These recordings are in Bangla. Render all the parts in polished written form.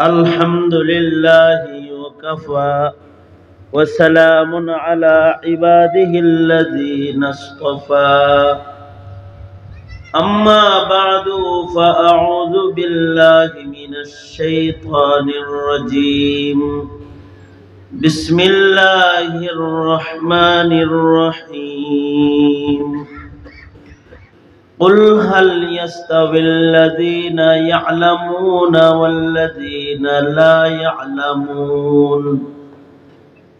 الحمد لله وكفى وسلام على عباده الذين اصطفى أما بعد فأعوذ بالله من الشيطان الرجيم بسم الله الرحمن الرحيم قل هل يستوي الذين يعلمون والذين لا يعلمون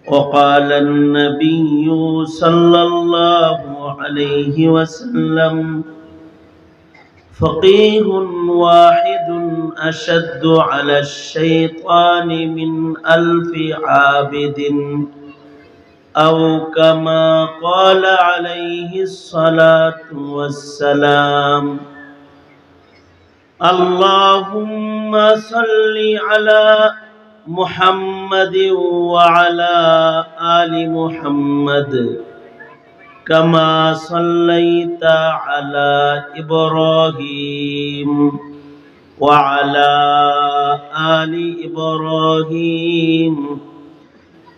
وقال النبي صلى الله عليه وسلم فقيه واحد أشد على الشيطان من 1000 عابد أو كما قال عليه الصلاة والسلام اللهم صل على محمد وعلى آل محمد كما صليت على إبراهيم وعلى آل إبراهيم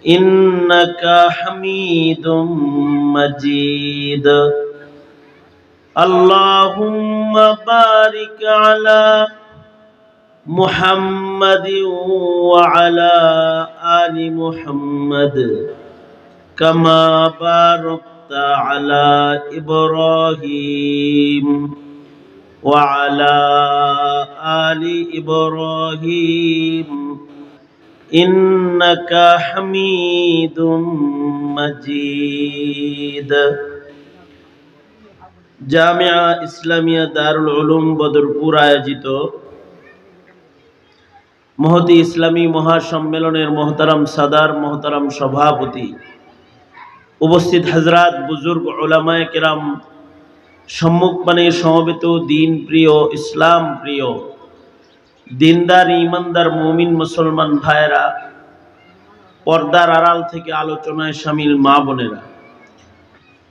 إنك حميد مجيد اللهم بارك على محمد وعلى آل محمد كما باركت على إبراهيم وعلى آل إبراهيم إنك حميد مجيد জামিয়া ইসলামিয়া দারুল উলুম বদরপুর আয়োজিত মহতী ইসলামী মহাসম্মেলনের মহতারাম সাদার মহতারাম সভাপতি উপস্থিত হযরত বুজুর্গ উলামায়ে কেরাম সম্মুখপানে সমবেত দিন প্রিয় ইসলাম প্রিয় দিনদার ইমানদার মুমিন মুসলমান ভাইরা পর্দার আড়াল থেকে আলোচনায় শামিল মা বোনেরা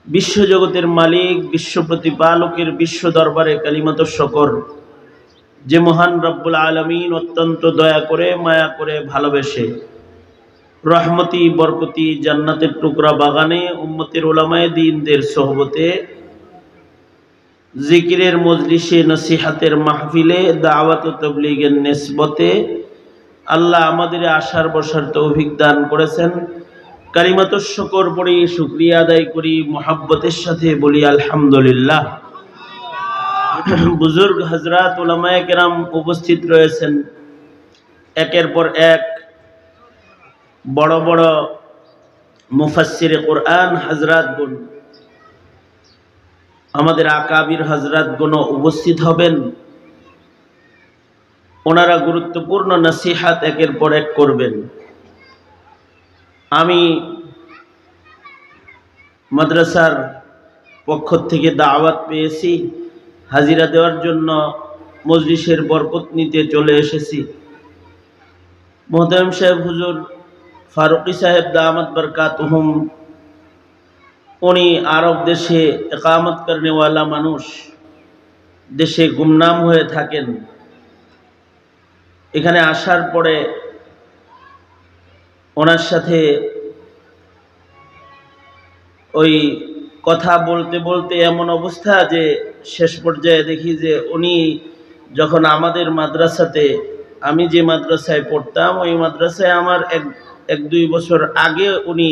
বিশ্বজগতের মালিক বিশ্ব প্রতিপালকের বিশ্ব দরবারে কালিমাতুশ শুকর যে মহান রব্বুল আলামিন অত্যন্ত দয়া করে মায়া করে ভালোবেসে রহমতি বরকতি জান্নাতের টুকরা বাগানে উম্মতের উলামায়ে দ্বীনদের সোহবতে জিকিরের মজলিসে নসিহাতের মাহফিলে দাওয়াত ও তাবলীগের নিসবতে আল্লাহ আমাদের আশার বসার তৌফিক দান করেছেন। কালিমাতুশ শুকর পড়ি, শুকরিয়া আদায় করি, মুহাব্বতের সাথে বলি আলহামদুলিল্লাহ। বুজুর্গ হযরত উলামায়ে কেরাম উপস্থিত রয়েছেন, একের পর এক বড় বড় মুফাসসিরে কোরআন হযরতগণ, আমাদের আকাবির হযরতগণ উপস্থিত হবেন। ওনারা গুরুত্বপূর্ণ নসিহত একের পর এক করবেন। আমি মাদ্রাসার পক্ষ থেকে দাওয়াত পেয়েছি, হাজিরা দেওয়ার জন্য মজলিসের বরকত নিতে চলে এসেছি। মুহতারাম সাহেব হুজুর ফারুকী সাহেব দামাত বরকাতুহুম, উনি আরব দেশে ইকামত করনেওয়ালা মানুষ, দেশে গুমনাম হয়ে থাকেন। এখানে আসার পরে ওনার সাথে ওই কথা বলতে বলতে এমন অবস্থা যে শেষ পর্যায়ে দেখি যে উনি যখন আমাদের মাদ্রাসাতে, আমি যে মাদ্রাসায় পড়তাম ওই মাদ্রাসায় আমার এক দুই বছর আগে উনি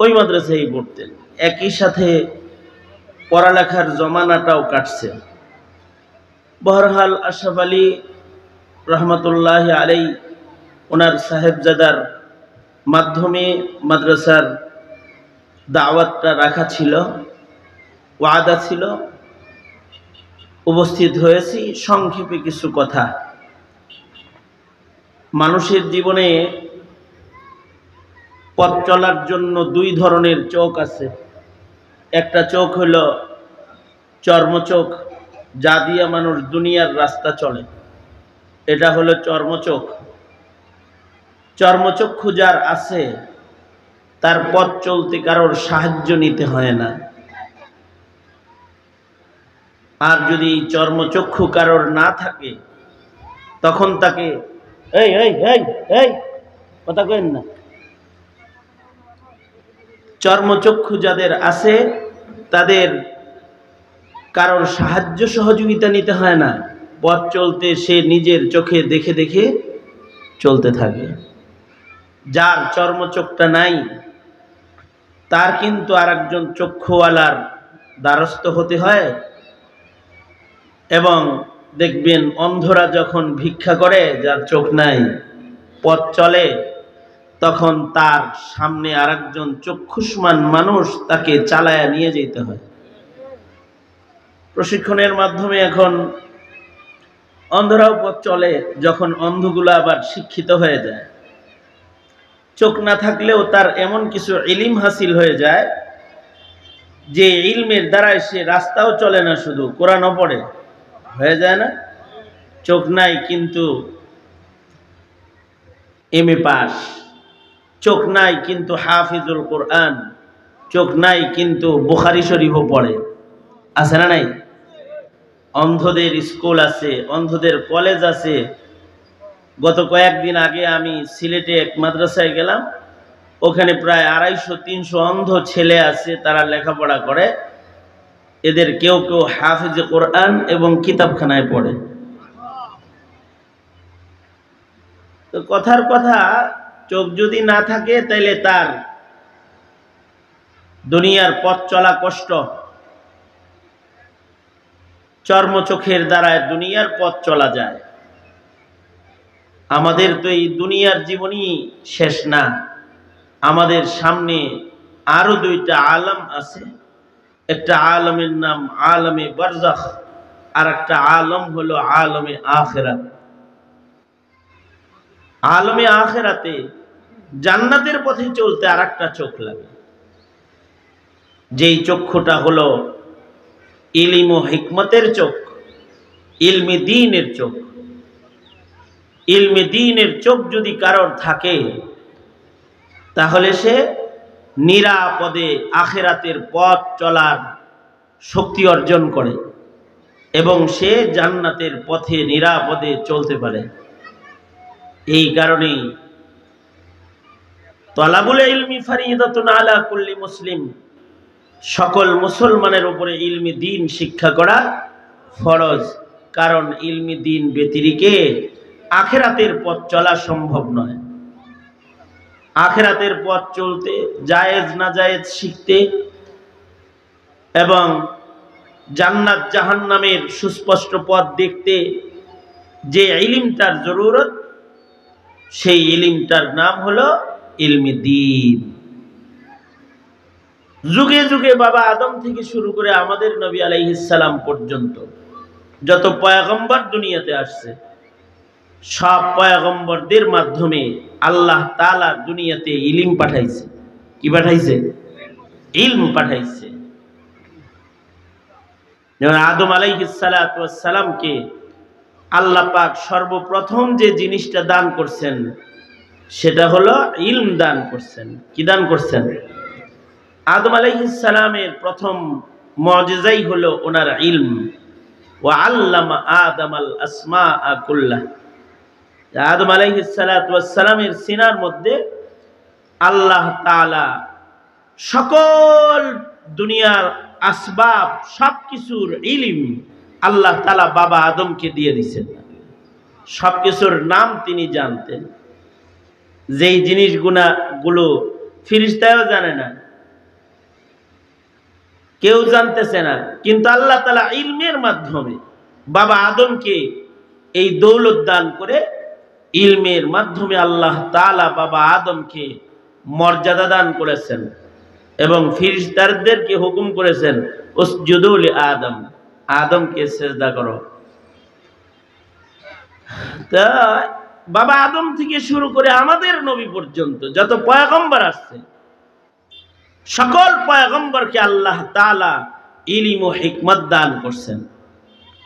ওই মাদ্রাসায় পড়তেন, একই সাথে পড়ালেখার জমানাটাও কাটছে। বহরহাল আশরাফ আলী রহমতুল্লাহ আলাইহি ওনার সাহেবজাদার মাধ্যমে মাদ্রাসার দাওয়াতটা রাখা ছিল, ওয়াদা ছিল, উপস্থিত হয়েছি। সংক্ষেপে কিছু কথা। মানুষের জীবনে পথ চলার জন্য দুই ধরনের চোখ আছে। একটা চোখ হলো চর্মচোখ, যা দিয়ে মানুষ দুনিয়ার রাস্তা চলে, এটা হলো চর্মচোখ। চর্মচক্ষু যার আছে তার পথ চলতে কারোর সাহায্য নিতে হয় না। আর যদি চর্মচক্ষু কারোর না থাকে তখন তাকে এই এই এই এই কথা কইেন না। চর্মচক্ষু যাদের আছে তাদের কারোর সাহায্য সহযোগিতা নিতে হয় না, পথ চলতে সে নিজের চোখে দেখে দেখে চলতে থাকে। যার চর্মচোখটা নাই তার কিন্তু আরেকজন চক্ষুওয়ালার দ্বারস্থ হতে হয়। এবং দেখবেন অন্ধরা যখন ভিক্ষা করে, যার চোখ নাই, পথ চলে, তখন তার সামনে আরেকজন চক্ষুষ্মান মানুষ তাকে চালায়া নিয়ে যেতে হয়। প্রশিক্ষণের মাধ্যমে এখন অন্ধরাও পথ চলে। যখন অন্ধগুলো আবার শিক্ষিত হয়ে যায়, চোখ না থাকলেও তার এমন কিছু ইলম হাসিল হয়ে যায় যে ইলমের দ্বারাই সে রাস্তাও চলে না, শুধু কোরআনও পড়ে, হয়ে যায় না? চোখ নাই কিন্তু এমএ পাস, চোখ নাই কিন্তু হাফিজুল কোরআন, চোখ নাই কিন্তু বুখারী শরীফও পড়ে, আছে না নাই? অন্ধদের স্কুল আছে, অন্ধদের কলেজ আছে। গত কয়েকদিন আগে আমি সিলেটে এক মাদ্রাসায় গেলাম, ওখানে প্রায় 250-300 অন্ধ ছেলে আছে, তারা লেখাপড়া করে। এদের কেউ কেউ হাফিজে কোরআন এবং কিতাবখানায় পড়ে। তো কথার কথা, চোখ যদি না থাকে তাইলে তার দুনিয়ার পথ চলা কষ্ট। চর্মচোখের দ্বারা দুনিয়ার পথ চলা যায়। আমাদের তো এই দুনিয়ার জীবনই শেষ না, আমাদের সামনে আরো 2টা আলম আছে। একটা আলমের নাম আলমে বারজাখ, আর একটা আলম হলো আলমে আখিরাত। আলমে আখিরাতে জান্নাতের পথে চলতে আর একটা চোখ লাগে, যেই চক্ষুটা হলো ইলম ও হিকমতের চোখ, ইলমে দ্বীনের চোখ। ইলমে দ্বীনের চোখ যদি কারোর থাকে তাহলে সে নিরাপদে আখিরাতের পথ চলার শক্তি অর্জন করে এবং সে জান্নাতের পথে নিরাপদে চলতে পারে। এই কারণেই তলাবুল ইলমি ফারিদাতুন আলা কুল্লি মুসলিম, সকল মুসলমানের উপরে ইলমি দ্বীন শিক্ষা করা ফরজ। কারণ ইলমি দ্বীন ব্যতিরেকে আখিরাতের পথ চলা সম্ভব নয়। আখিরাতের পথ চলতে জায়েজ না জায়েজ শিখতে এবং জান্নাত জাহান্নামের সুস্পষ্ট পথ দেখতে যে ইলমটার জরুরত, সেই ইলমটার নাম হলো ইলমে দ্বীন। যুগে যুগে বাবা আদম থেকে শুরু করে আমাদের নবী আলাইহিস সালাম পর্যন্ত যত পয়গম্বর দুনিয়াতে আসছে, সব পয়গম্বরদের মাধ্যমে আল্লাহ তাআলা দুনিয়াতে ইলম পাঠাইছে। কি পাঠাইছে? ইলম পাঠাইছে। যেমন আদম আলাইহিস সালাতু ওয়াস সালামকে আল্লাহ পাক সর্বপ্রথম যে জিনিসটা দান করছেন সেটা হলো ইলম দান করছেন। কি দান করছেন? আদম আলাইহিস সালামের প্রথম মুজিজাই হলো ওনার ইলম। ওয়া আল্লামা আদামাল আসমাআ কুল্লাহ। আদম আলাইহিস সালাতু ওয়াস সালামের সিনার মধ্যে আল্লাহ তাআলা সকল দুনিয়ার আসবাব সবকিছুর ইলম আল্লাহ তাআলা বাবা আদমকে দিয়ে দিয়েছেন। সবকিছুর নাম তিনি জানতেন, যেই জিনিসগুলো ফেরেশতাও জানে না, কেউ জানতেছে না, কিন্তু আল্লাহ তাআলা ইলমের মাধ্যমে বাবা আদমকে এই দৌলত দান করে, ইলমের মাধ্যমে আল্লাহ তাআলা বাবা আদমকে মর্যাদা দান করেছেন এবং ফেরেশতাদেরকে হুকুম করেছেন উসজুদু লি আদম, আদমকে সিজদা করো। তা বাবা আদম থেকে শুরু করে আমাদের নবী পর্যন্ত যত পয়গম্বর আসছে, সকল পয়গম্বরকে আল্লাহ তাআলা ইলম ও হিকমত দান করছেন,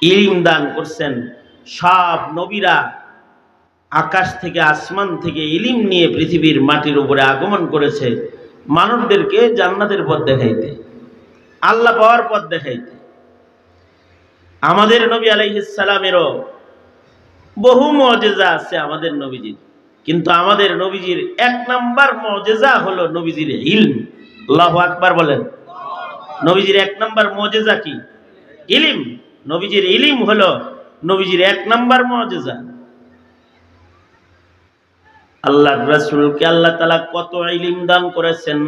ইলম দান করছেন। সব নবীরা আকাশ থেকে আসমান থেকে ইলম নিয়ে পৃথিবীর মাটির উপরে আগমন করেছে মানবদেরকে জান্নাতের পথ দেখাইতে, আল্লাহ পাওয়ার পথ দেখাইতে। আমাদের নবী আলাইহিস সালামেরও বহু মুজিজা আছে আমাদের নবীজির, কিন্তু আমাদের নবীজির এক নাম্বার মুজিজা হলো নবীজির ইলম। আল্লাহু আকবার বলেন। নবীজির এক নাম্বার মুজিজা কি? ইলম। নবীজির ইলম হলো নবীজির এক নাম্বার মুজিজা। আল্লাহর রাসূলকে আল্লাহ তাআলা কত ইলম দান করেছেন।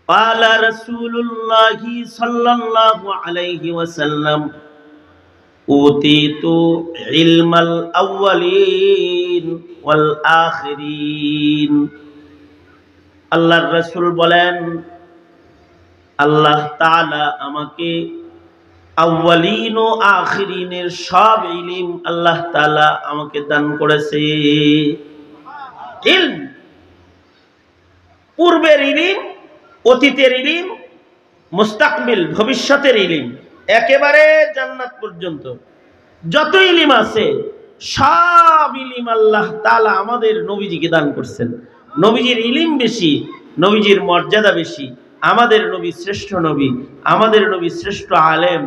قال رسول الله صلى الله عليه وسلم أوتيت علم الأولين والآخرين। আল্লাহর রাসূল বলেন, আল্লাহ তাআলা আমাকে আউয়ালিন ও আখিরিনের সব ইলম আল্লাহ তাআলা আমাকে দান করেছে। ইলম, পূর্বের ইলম, অতীতের ইলম, মুস্তাকবিল ভবিষ্যতের ইলম, একেবারে জান্নাত পর্যন্ত যত ইলম আছে সব ইলম আল্লাহ তাআলা আমাদের নবীজিকে দান করছেন। নবীজির ইলম বেশি, নবীজির মর্যাদা বেশি। আমাদের নবী শ্রেষ্ঠ নবী, আমাদের নবী শ্রেষ্ঠ আলেম,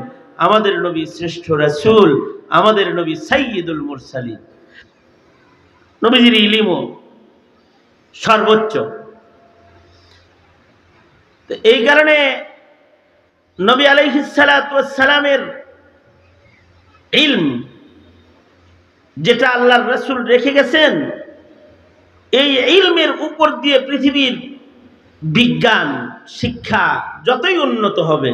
আমাদের নবী শ্রেষ্ঠ রাসূল, আমাদের নবী সাইয়্যিদুল মুরসালিন। নবীজির ইলমও সর্বোচ্চ। তো এই কারণে নবী আলাইহিস সালাতু ওয়াস সালামের ইলম যেটা আল্লাহর রাসূল রেখে গেছেন, এই ইলমের উপর দিয়ে পৃথিবীর বিজ্ঞান শিক্ষা যতই উন্নত হবে,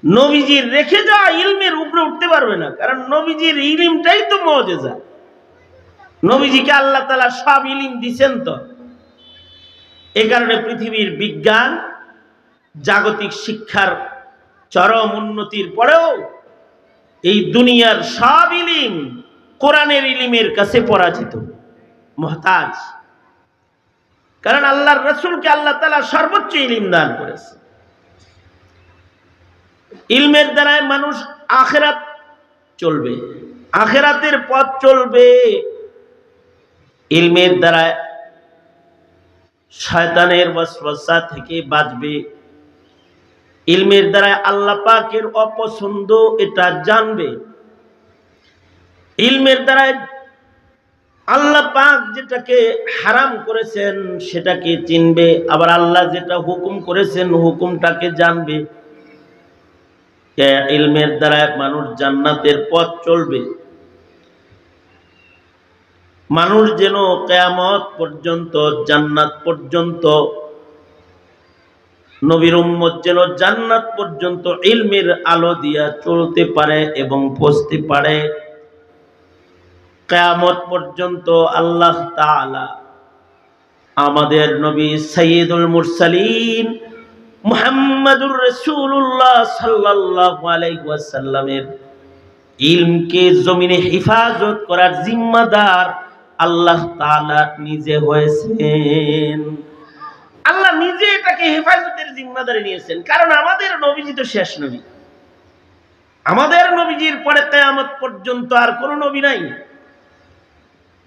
নবীজির রেখে যাওয়া ইলমের উপরে উঠতে পারবে না। কারণ নবীজির ইলমটাই তো মুজিজা। নবীজিকে আল্লাহ তাআলা সব ইলম দিয়েছেন। তো এই কারণে পৃথিবীর বিজ্ঞান জাগতিক শিক্ষার চরম উন্নতির পরেও এই দুনিয়ার সব ইলম কোরআনের ইলমের কাছে পরাজিত, মুহতাজ। কারণ আল্লাহর রাসূলকে আল্লাহ তাআলা সর্বোচ্চ ইলম দান করেছে। ইলমের দ্বারাই মানুষ আখিরাত চলবে, আখিরাতের পথ চলবে। ইলমের দ্বারা শয়তানের ওয়াসওয়াসা থেকে বাঁচবে। ইলমের দ্বারা আল্লাহ পাকের অপছন্দ এটা জানবে। ইলমের দ্বারা আল্লাহ পাক যেটাকে হারাম করেছেন সেটাকে চিনবে, আবার আল্লাহ যেটা হুকুম করেছেন হুকুমটাকে জানবে। ইলমের দ্বারা মানুষ জান্নাতের পথ চলবে। মানুষ যেন কিয়ামত পর্যন্ত, জান্নাত পর্যন্ত, নবীর উম্মত যেন জান্নাত পর্যন্ত ইলমের আলো দিয়া চলতে পারে এবং পৌঁছতে পারে। কিয়ামত পর্যন্ত আল্লাহ তাআলা আমাদের নবী সাইয়্যিদুল মুরসালিন মুহাম্মাদুর রাসূলুল্লাহ সাল্লাল্লাহু আলাইহি ওয়াসাল্লামের ইলমকে জমিনে হেফাজত করার জিম্মাদার আল্লাহ তাআলা নিজে হয়েছেন। আল্লাহ নিজে এটাকে হেফাজতের জিম্মাদারি নিয়েছেন। কারণ আমাদের নবীজি তো শেষ নবী। আমাদের নবীজির পরে কিয়ামত পর্যন্ত আর কোনো নবী নাই।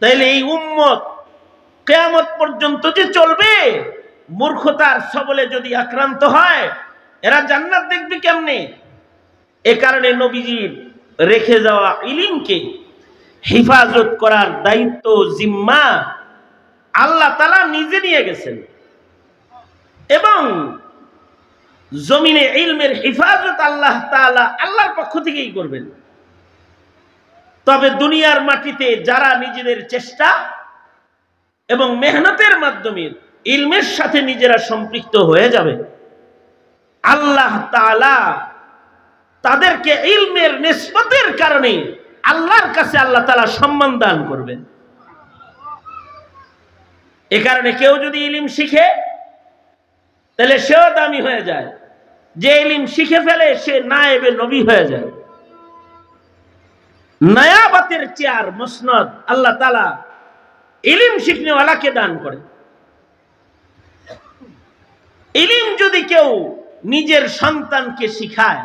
তাইলে এই উম্মত কিয়ামত পর্যন্ত যে চলবে, মূর্খতার সবলে যদি আক্রান্ত হয়, এরা জান্নাত দেখবে কেমনে? এ কারণে নবীজির রেখে যাওয়া ইলমকে হেফাজত করার দায়িত্ব, জিম্মা আল্লাহ তাআলা নিজে নিয়ে গেছেন। এবং জমিনে ইলমের হেফাজত আল্লাহ তাআলা আল্লাহর পক্ষ থেকেই করবেন। তবে দুনিয়ার মাটিতে যারা নিজেদের চেষ্টা এবং মেহনতের মাধ্যমে ইলমের সাথে নিজেরা সম্পৃক্ত হয়ে যাবে, আল্লাহ তাআলা তাদেরকে ইলমের নিসবতের কারণে আল্লাহর কাছে আল্লাহ তাআলা সম্মান দান করবেন। এ কারণে কেউ যদি ইলম শিখে তাহলে সেও দামি হয়ে যায়। যে ইলম শিখে ফেলে সে নায়েবে নবী হয়ে যায়। নায়াবাতের চেয়ার, মসনদ আল্লাহ তাআলা ইলম শিখনেওয়ালাকে দান করে। ইলম যদি কেউ নিজের সন্তানকে শিখায়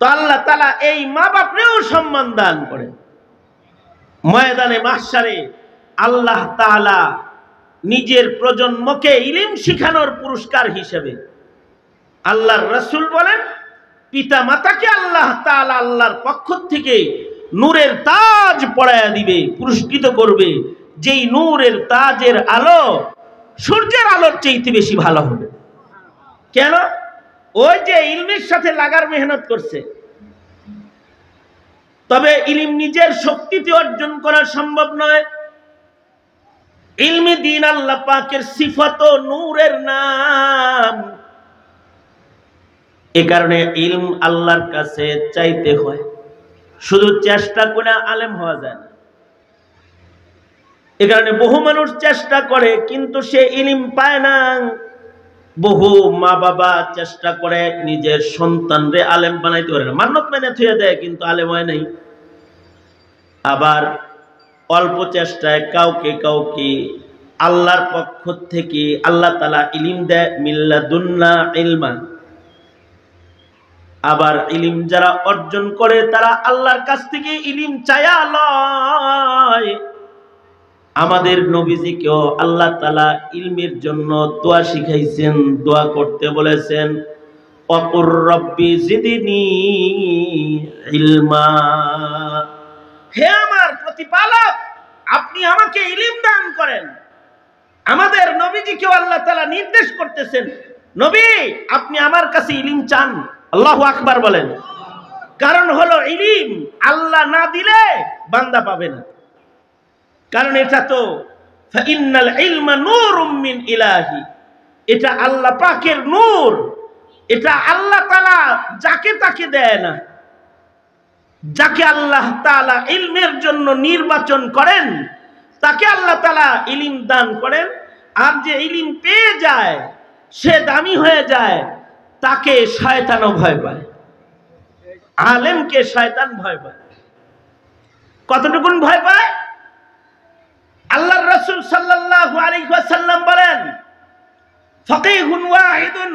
তো আল্লাহ তাআলা এই মা বাপরেও সম্মান দান করে। ময়দানে মাহশারে আল্লাহ তাআলা নিজের প্রজন্মকে ইলম শিখানোর পুরস্কার হিসেবে, আল্লাহর রাসূল বলেন, পিতা মাতাকে আল্লাহ তাআলা আল্লাহর পক্ষ থেকে নূরের তাজ পরায়া দিবে, পুরস্কৃত করবে, যেই নূরের তাজের আলো সূর্যের আলোর চাইতে বেশি ভালো হবে। কেন? ওই যে ইলমের সাথে লাগার মেহনত করছে। তবে ইলম নিজের শক্তিতে অর্জন করা সম্ভব নয়। ইলমে দ্বীন আল্লাহ পাকের সিফাত ও নূরের নাম। এ কারণে ইলম আল্লাহর কাছে চাইতে হয়, শুধু চেষ্টা করে আলেম হওয়া যায় না। এ কারণে বহু মানুষ চেষ্টা করে কিন্তু সে ইলম পায় না। বহু মা বাবা চেষ্টা করে নিজের সন্তানরে আলেম বানাইতে পারে না, মান্যত মেনে থুয়ে দেয় কিন্তু আলেম হয় নাই। আবার অল্প চেষ্টায় কাউকে কাউকে আল্লাহর পক্ষ থেকে আল্লাহ তাআলা ইলম দেয়, মিল্লাদুন্না ইলমা। আবার ইলম যারা অর্জন করে তারা আল্লাহর কাছ থেকে ইলম চায়া লয়। আমাদের নবীজিকেও আল্লাহ তাআলা ইলমের জন্য দোয়া শিখাইছেন, দোয়া করতে বলেছেন, ওয়াকুর রব্বি জিদনি ইলমা। হে আমার প্রতিপালক, আপনি আমাকে ইলম দান করেন। আমাদের নবীজিকেও আল্লাহ তাআলা নির্দেশ করতেছেন, নবী আপনি আমার কাছে ইলম চান। আল্লাহু আকবার বলেন। কারণ হলো ইলম আল্লাহ না দিলে বান্দা পাবে না। কারণ এটা তো ফাইন্নাল ইলমা নূরুম মিন ইলাহি, এটা আল্লাহ পাকের নূর। এটা আল্লাহ তাআলা যাকে তাকে দেয় না। যাকে আল্লাহ তাআলা ইলমের জন্য নির্বাচন করেন তাকে আল্লাহ তাআলা ইলম দান করেন। আর যে ইলম পেয়ে যায় সে দামি হয়ে যায়, তাকে শয়তানও ভয় পায়। আলেমকে শয়তান ভয় পায়। কতটুকুন ভয় পায়? আল্লাহর রাসূল সাল্লাল্লাহু আলাইহি ওয়াসাল্লাম বলেন, ফাকিহুন ওয়াহিদুন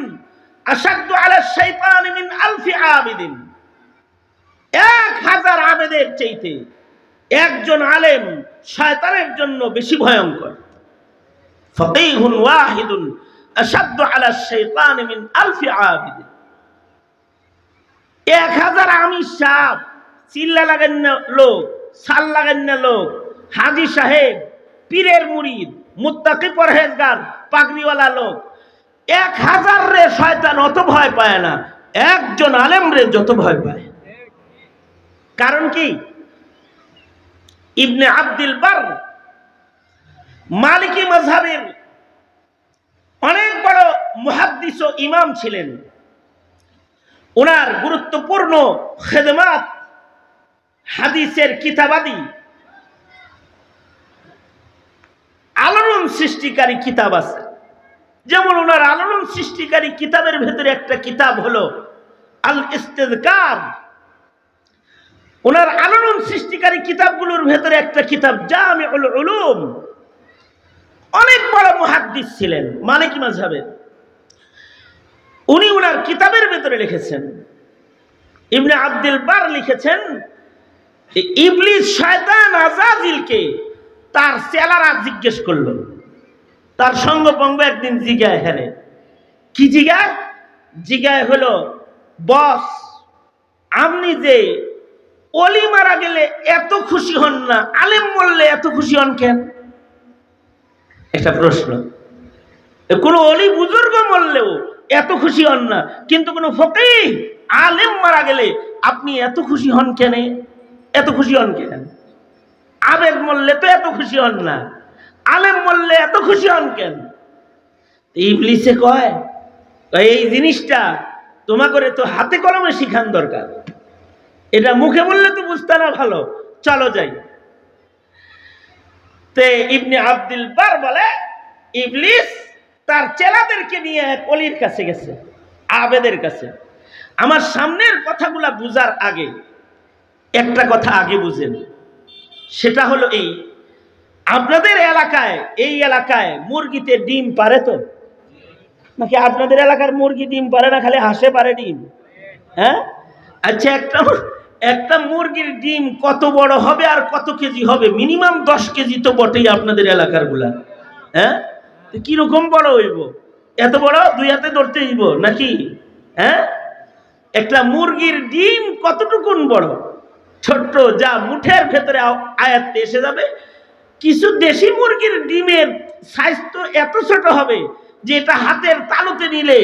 আশাদ্দু আলা শাইতানি মিন আলফি আবিদিন। 1000 আবেদের চাইতে একজন আলেম শয়তানের জন্য বেশি ভয়ঙ্কর। ফাকিহুন ওয়াহিদুন আশাদ্দু আলা শাইতানি মিন আলফি আবিদিন। 1000 আমির সাহেব, চিল্লা লাগান না লোক, সাল লাগান না লোক, হাজী সাহেব, পীরের মুরিদ, মুত্তাকি পরহেজগার, পাগড়িওয়ালা লোক, 1000 রে শয়তান অত ভয় পায় না, একজন আলেম রে যত ভয় পায়। কারণ কি? ইবনে আব্দুল বার মালিকি মাযহাবের অনেক বড় মুহাদ্দিস ও ইমাম ছিলেন। ওনার গুরুত্বপূর্ণ খেদমাত হাদিসের কিতাবাদি, আলোড়ন সৃষ্টিকারী কিতাব আছে। যেমন ওনার আলোড়ন সৃষ্টিকারী কিতাবের ভেতরে একটা কিতাব হলো আল ইস্তিযকার। ওনার আলোড়ন সৃষ্টিকারী কিতাবগুলোর ভেতরে একটা কিতাব জামিউল উলুম। অনেক বড় মুহাদ্দিস ছিলেন মালিকি মাযহাবের। উনি ওনার কিতাবের ভেতরে লিখেছেন, ইবনে আব্দুল বার লিখেছেন, ইবলিস শয়তান আযাজিলকে তার চেলারা জিজ্ঞেস করল। তার সঙ্গপঙ্গ একদিন জিগায়, হ্যাঁ কি জিগায়? জিগায় হলো, বস আপনি যে অলি মারা গেলে এত খুশি হন না, আলেম মরলে এত খুশি হন কেন? একটা প্রশ্ন। কোন অলি বুজুর্গ মরলেও এত খুশি হন না, কিন্তু কোন ফকিহ আলেম মারা গেলে আপনি এত খুশি হন কেন? এত খুশি হন কেন? আবেদ মরলে তো এত খুশি হন না, আলেম মরলে এত খুশি হন কেন? ইবলিসে কয়, এই জিনিসটা তোমাকে তো হাতে কলমে শিখান দরকার। এটা মুখে বললে তো বুঝতে না, ভালো চলো যাই। তে ইবনে আব্দুল বার বলে, ইবলিস তার চেলাদেরকে নিয়ে এক অলির কাছে গেছে, আবেদের কাছে। আমার সামনের কথাগুলা বুঝার আগে একটা কথা আগে বুঝেন, সেটা হলো এই, আপনাদের এলাকায়, এই এলাকায় মুরগিতে ডিম পারে তো নাকি? আপনাদের এলাকার মুরগি ডিম পারে না, খালি হাঁসে পারে ডিম? হ্যাঁ, আচ্ছা, একটা মুরগির ডিম কত বড় হবে আর কত কেজি হবে? মিনিমাম 10 কেজি তো বটেই আপনাদের এলাকার গুলা। হ্যাঁ, কিরকম বড় হইব? এত বড় 2 হাতে ধরতে হইব নাকি? হ্যাঁ, একটা মুরগির ডিম কতটুকুন বড়? ছোট্ট, যা মুঠের ভেতরে আয়াত্তে এসে যাবে। কিছু দেশি মুরগির ডিমের সাইজ তো এত ছোট হবে যে এটা হাতের তালুতে নিলে,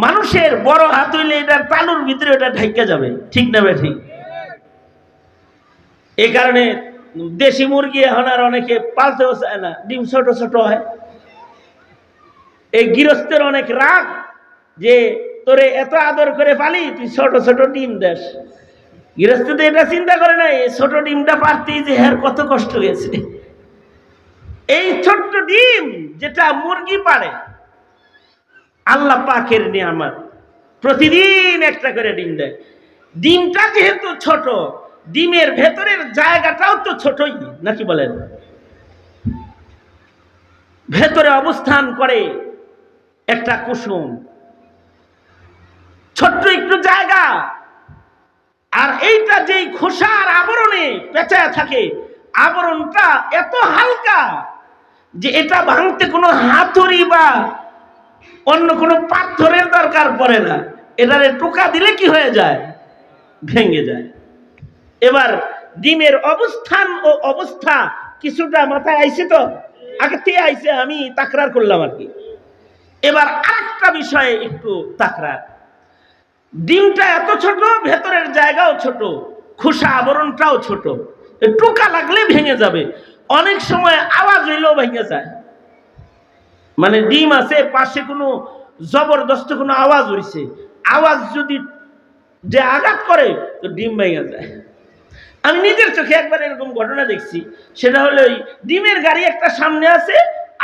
মানুষের বড় হাত হইলে এটার তালুর ভিতরে ওটা ঢাইকা যাবে। ঠিক না ভাই? ঠিক। এই কারণে দেশি মুরগি এখন আর অনেকে পালতেও চায় না, ডিম ছোট ছোট হয়। এই গৃহস্থের অনেক রাগ যে তোরে এত আদর করে পালি, তুই ছোট ছোট ডিম দেশ। গৃহস্থ তো এটা চিন্তা করে না, এই ছোট ডিমটা পারতেই যে হ্যার কত কষ্ট গেছে। এই ছোট্ট ডিম যেটা মুরগি পারে, আল্লাহ পাকের নিয়ামত, প্রতিদিন একটা করে ডিম দেয়। ডিমটা যেহেতু ছোট, ডিমের ভেতরের জায়গাটাও তো ছোটই, নাকি বলেন? ভেতরে অবস্থান করে একটা কুসুম, ছোট্ট একটু জায়গা। আর এইটা যেই খোসার আবরণে পেঁচায় থাকে, আবরণটা এত হালকা যে এটা ভাঙতে কোনো হাতুড়ি বা অন্য কোনো পাথরের দরকার পড়ে না। এটারে টোকা দিলে কি হয়ে যায়? ভেঙে যায়। এবার ডিমের অবস্থান ও অবস্থা কিছুটা মাথায় আইছে, তো আগে থেকে আইছে, আমি তাকরার করলাম আর কি। এবার আরেকটা বিষয়ে একটু তাকরার। ডিমটা এত ছোট, ভেতরের জায়গাও ছোট, খোসা আবরণটাও ছোট, টোকা লাগলে ভেঙে যাবে। অনেক সময় আওয়াজ হইলেও ভেঙে যায়। মানে ডিম আছে, পাশে কোনো জবরদস্ত কোনো আওয়াজ হইছে, আওয়াজ যদি যে আঘাত করে তো ডিম ভেঙে যায়। আমি নিজের চোখে একবার এরকম ঘটনা দেখছি। সেটা হলো ওই ডিমের গাড়ি একটা সামনে আছে,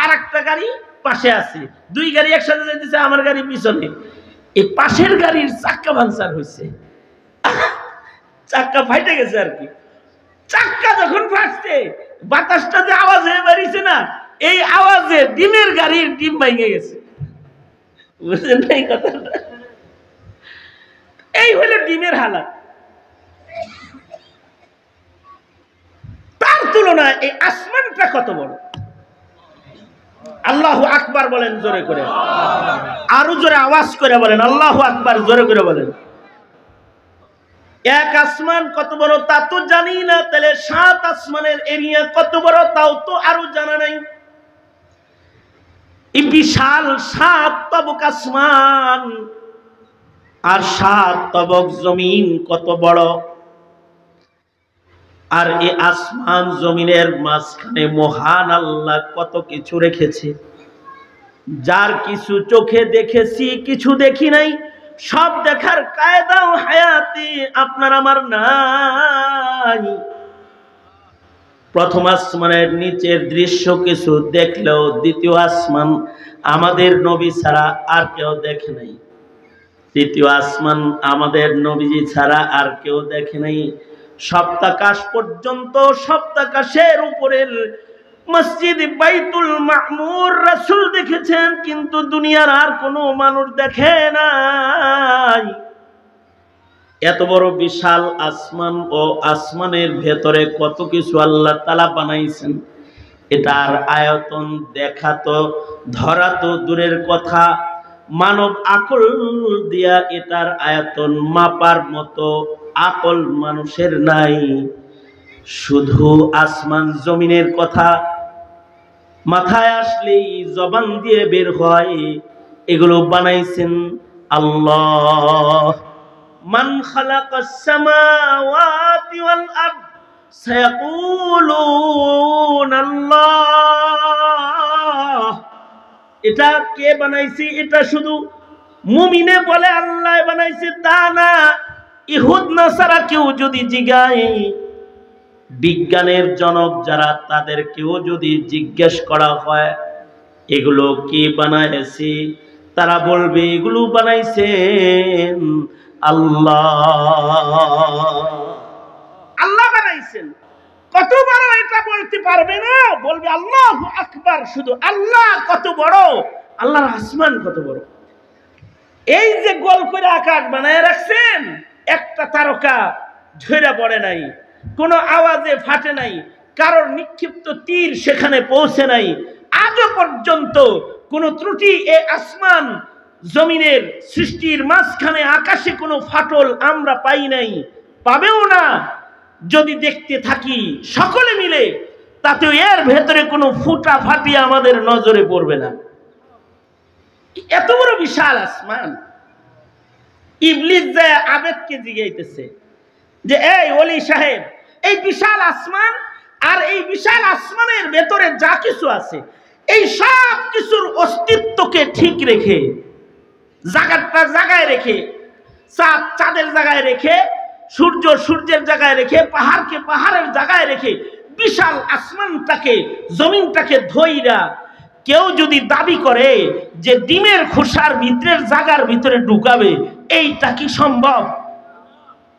আর একটা গাড়ি পাশে আছে, দুই গাড়ি একসাথে যাইতেছে, আমার গাড়ি পিছনে। এই পাশের গাড়ির চাক্কা পাঞ্চার হয়েছে, চাক্কা ফাইটে গেছে আর কি। চাক্কা যখন ফাটছে, বাতাসটা যে আওয়াজ হয়ে বেরিয়েছে না, এই আওয়াজে ডিমের গাড়ির ডিম ভেঙে গেছে। বুঝলেন না এই কথাটা? এই হলো ডিমের হালাত। তার তুলনায় এই আসমানটা কত বড়! আল্লাহু আকবার বলেন জোরে করে, আরো জোরে আওয়াজ করে বলেন আল্লাহু আকবার, জোরে করে বলেন। এক আসমান কত বড় তা তো জানি না, তাহলে 7 আসমানের এরিয়া কত বড় তাও তো আরো জানা নাই। এই বিশাল 7 তবক আসমান আর 7 তবক জমিন কত বড়! আর এই আসমান জমিনের মাঝখানে মহান আল্লাহ কত কিছু রেখেছে, যার কিছু চোখে দেখেছি, কিছু দেখি নাই। সব দেখার কায়দা ও হায়াতে আপনার আমার নাই। প্রথম আসমানের নিচের দৃশ্য কিছু দেখলেও দ্বিতীয় আসমান আমাদের নবী ছাড়া আর কেউ দেখে নাই। তৃতীয় আসমান আমাদের নবীজি ছাড়া আর কেউ দেখে নাই। সপ্তাকাশ পর্যন্ত, সপ্তাকাশের উপরের মসজিদ বাইতুল মামুর রাসূল দেখেছেন, কিন্তু দুনিয়ার আর কোনো মানুষ দেখে নাই। এত বড় বিশাল আসমান ও আসমানের ভেতরে কত কিছু আল্লাহ তাআলা বানাইছেন, এটার আয়তন দেখা তো, ধরা তো দূরের কথা, মানব আকল দিয়া এটার আয়তন মাপার মতো আকল মানুষের নাই। শুধু আসমান জমিনের কথা মাথায় আসলেই জবান দিয়ে বের হয়, এগুলো বানাইছেন আল্লাহ। মান খালাকাস সামাওয়াতি ওয়াল আরদ সায়াকুলুনা আল্লাহ। এটা কে বানাইছে? এটা শুধু মুমিনে বলে আল্লাহ বানাইছে তা না। ইহুদ নাসারা কেউ যদি জিজ্ঞায়, বিজ্ঞানের জনক যারা, তাদেরকেও যদি জিজ্ঞেস করা হয় এগুলো কে বানাইছে, তারা বলবে এগুলো বানাইছেন আল্লাহ। আল্লাহ বানাইছেন। কত বড় এটা বলতে পারবে না, বলবে আল্লাহু আকবার। শুধু আল্লাহ কত বড়, আল্লাহর আসমান কত বড়। এই যে গোল করে আকাশ বানায় রাখছেন, একটা তারকা ঝরে পড়ে নাই, কোনো আওয়াজে ফাটে নাই, কারোর নিক্ষিপ্ত তীর সেখানে পৌঁছে নাই। আজও পর্যন্ত কোনো ত্রুটি এই আসমান জমিনের সৃষ্টির মাঝখানে আকাশে কোনো ফাটল আমরা পাই নাই, পাবেও না। যদি দেখতে থাকি সকলে মিলে, তাতে এর ভেতরে কোনো ফুটা ফাটিয়ে আমাদের নজরে পড়বে না। এত বড় বিশাল আসমান। ইবলিস যায় আবেদকে জিগাইতেছে যে এই ওলি সাহেব, এই বিশাল আসমান আর এই বিশাল আসমানের ভেতরে যা কিছু আছে, এই সব কিছুর অস্তিত্বকে ঠিক রেখে, জায়গাটা জায়গায় রেখে, চাঁদ চাঁদের জায়গায় রেখে, সূর্য সূর্যের জায়গায় রেখে, পাহাড়কে পাহাড়ের জায়গায় রেখে, বিশাল আসমানটাকে জমিনটাকে ধইরা কেউ যদি দাবি করে যে ডিমের খোসার ভিতরের জায়গার ভিতরে ঢুকাবে, এইটা কি সম্ভব?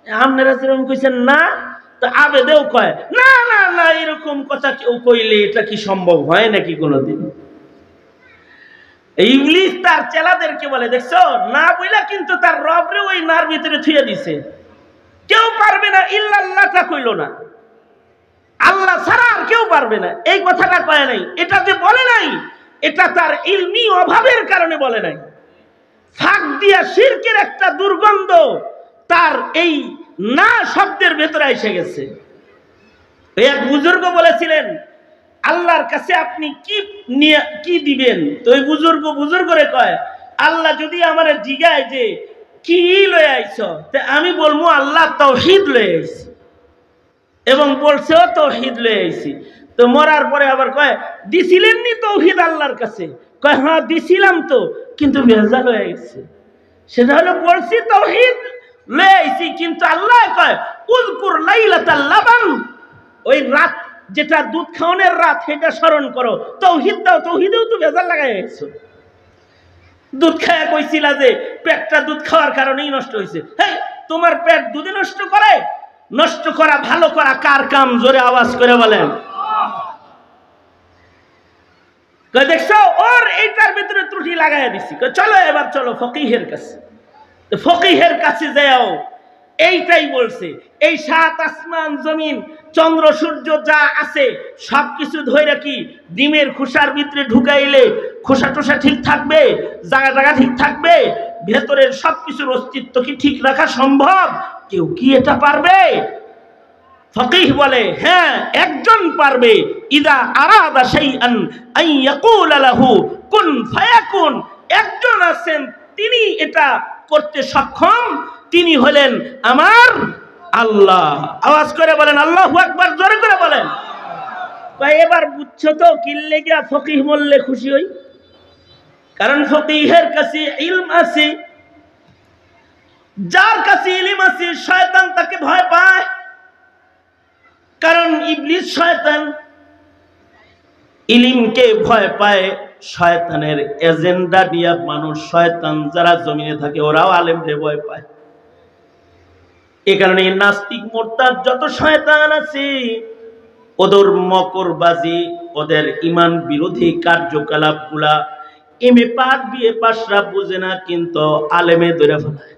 আপনারা যেরকম কইছেন না, তো আবেদেও কয় না না না, এরকম কথা কেউ কইলে এটা কি সম্ভব হয় নাকি কোনোদিন? ইবলিস তার চেলাদেরকে বলে, দেখছো না বইলা কিন্তু তার রবরে ওই নার ভিতরে থুয়ে দিছে। কেউ পারবে না, ইল্লাল্লাহটা কইল না, আল্লাহ ছাড়া আর কেউ পারবে না, এই কথাটা কয় নাই। এটা যে বলে নাই, এটা তার ইলমি অভাবের কারণে বলে নাই। ফাঁক দিয়া শিরকের একটা দুর্গন্ধ তার এই না শব্দের ভেতরে এসে গেছে। এক বুজুর্গ বলেছিলেন, আল্লাহর কাছে আপনি কি দিবেন? তো ওই বুজুর্গরে কয়, আল্লাহ যদি আমার জিগায় যে কি লয়ে আইছ, তে আমি বলবো আল্লাহ তাওহীদ লয়ে আইছি, এবং বলছেও তাওহীদ লয়ে আইছি। তো মরার পরে আবার কয়, দিছিলেন নি তাওহীদ আল্লাহর কাছে? কয় হ্যাঁ দিছিলাম তো, কিন্তু ভেজাল হয়ে গেছে। সেটা হলো বলছি তাওহীদ লয়ে আইছি, কিন্তু আল্লাহ কয় উযকুর লাইলাতাল লাবান, ওই রাত যেটা দুধ খাওয়ানোর রাত, সেটা স্মরণ করো। তাওহীদ দাও, তাওহীদেও তো ভেজাল লাগাই গেছো। দুধ খায়া কইছিলা যে পেটটা দুধ খাওয়ার কারণেই নষ্ট হয়েছে। হ্যাঁ, তোমার পেট দুধে নষ্ট করে? নষ্ট করা ভালো করা কার কাম? জোরে আওয়াজ করে বলেন। দেখছো ওর এইটার ভিতরে ত্রুটি লাগাইয়া দিছি। চলো এবার চলো ফকিহের কাছে। ফকিহের কাছে যাও, এইটাই বলছে, এই সাত আসমান জমিন চন্দ্র সূর্য যা আছে সবকিছু ধরে কি ডিমের খোসার ভিতরে ঢুকাইলে খোসা টোসা ঠিক থাকবে, জায়গা জায়গা ঠিক থাকবে, ভেতরের সবকিছুর অস্তিত্ব কি ঠিক রাখা সম্ভব? কেউ কি এটা পারবে? ফকিহ বলে হ্যাঁ, একজন পারবে। ইদা আরাদা শাইআন আন ইয়াকুলা লাহু কুন ফায়াকুন, একজন আছেন তিনি এটা করতে সক্ষম, তিনি হলেন আমার আল্লাহ। আওয়াজ করে বলেন আল্লাহু আকবার, জোরে করে বলেন। এবার বুঝছো তো কিল্লে গিয়া ফকিহ বললে খুশি হই? কারণ ফকিহের কাছে ইলম আছে। যার কাছে ইলম আছে শয়তান তাকে ভয় পায়, কারণ ইবলিস শয়তান ইলমকে ভয় পায়। শয়তানের এজেন্ডা নিয়ে মানুষ, শয়তান যারা জমিনে থাকে ওরাও আলেমরে ভয় পায়। এই কারণে নাস্তিক মোরতাদ যত শয়তান আছে, ওদের মকরবাজি, ওদের ইমান বিরোধী কার্যকলাপগুলা এমএ পাস বিএ পাসরা বুঝে না, কিন্তু আলেমে ধরে ফেলায়।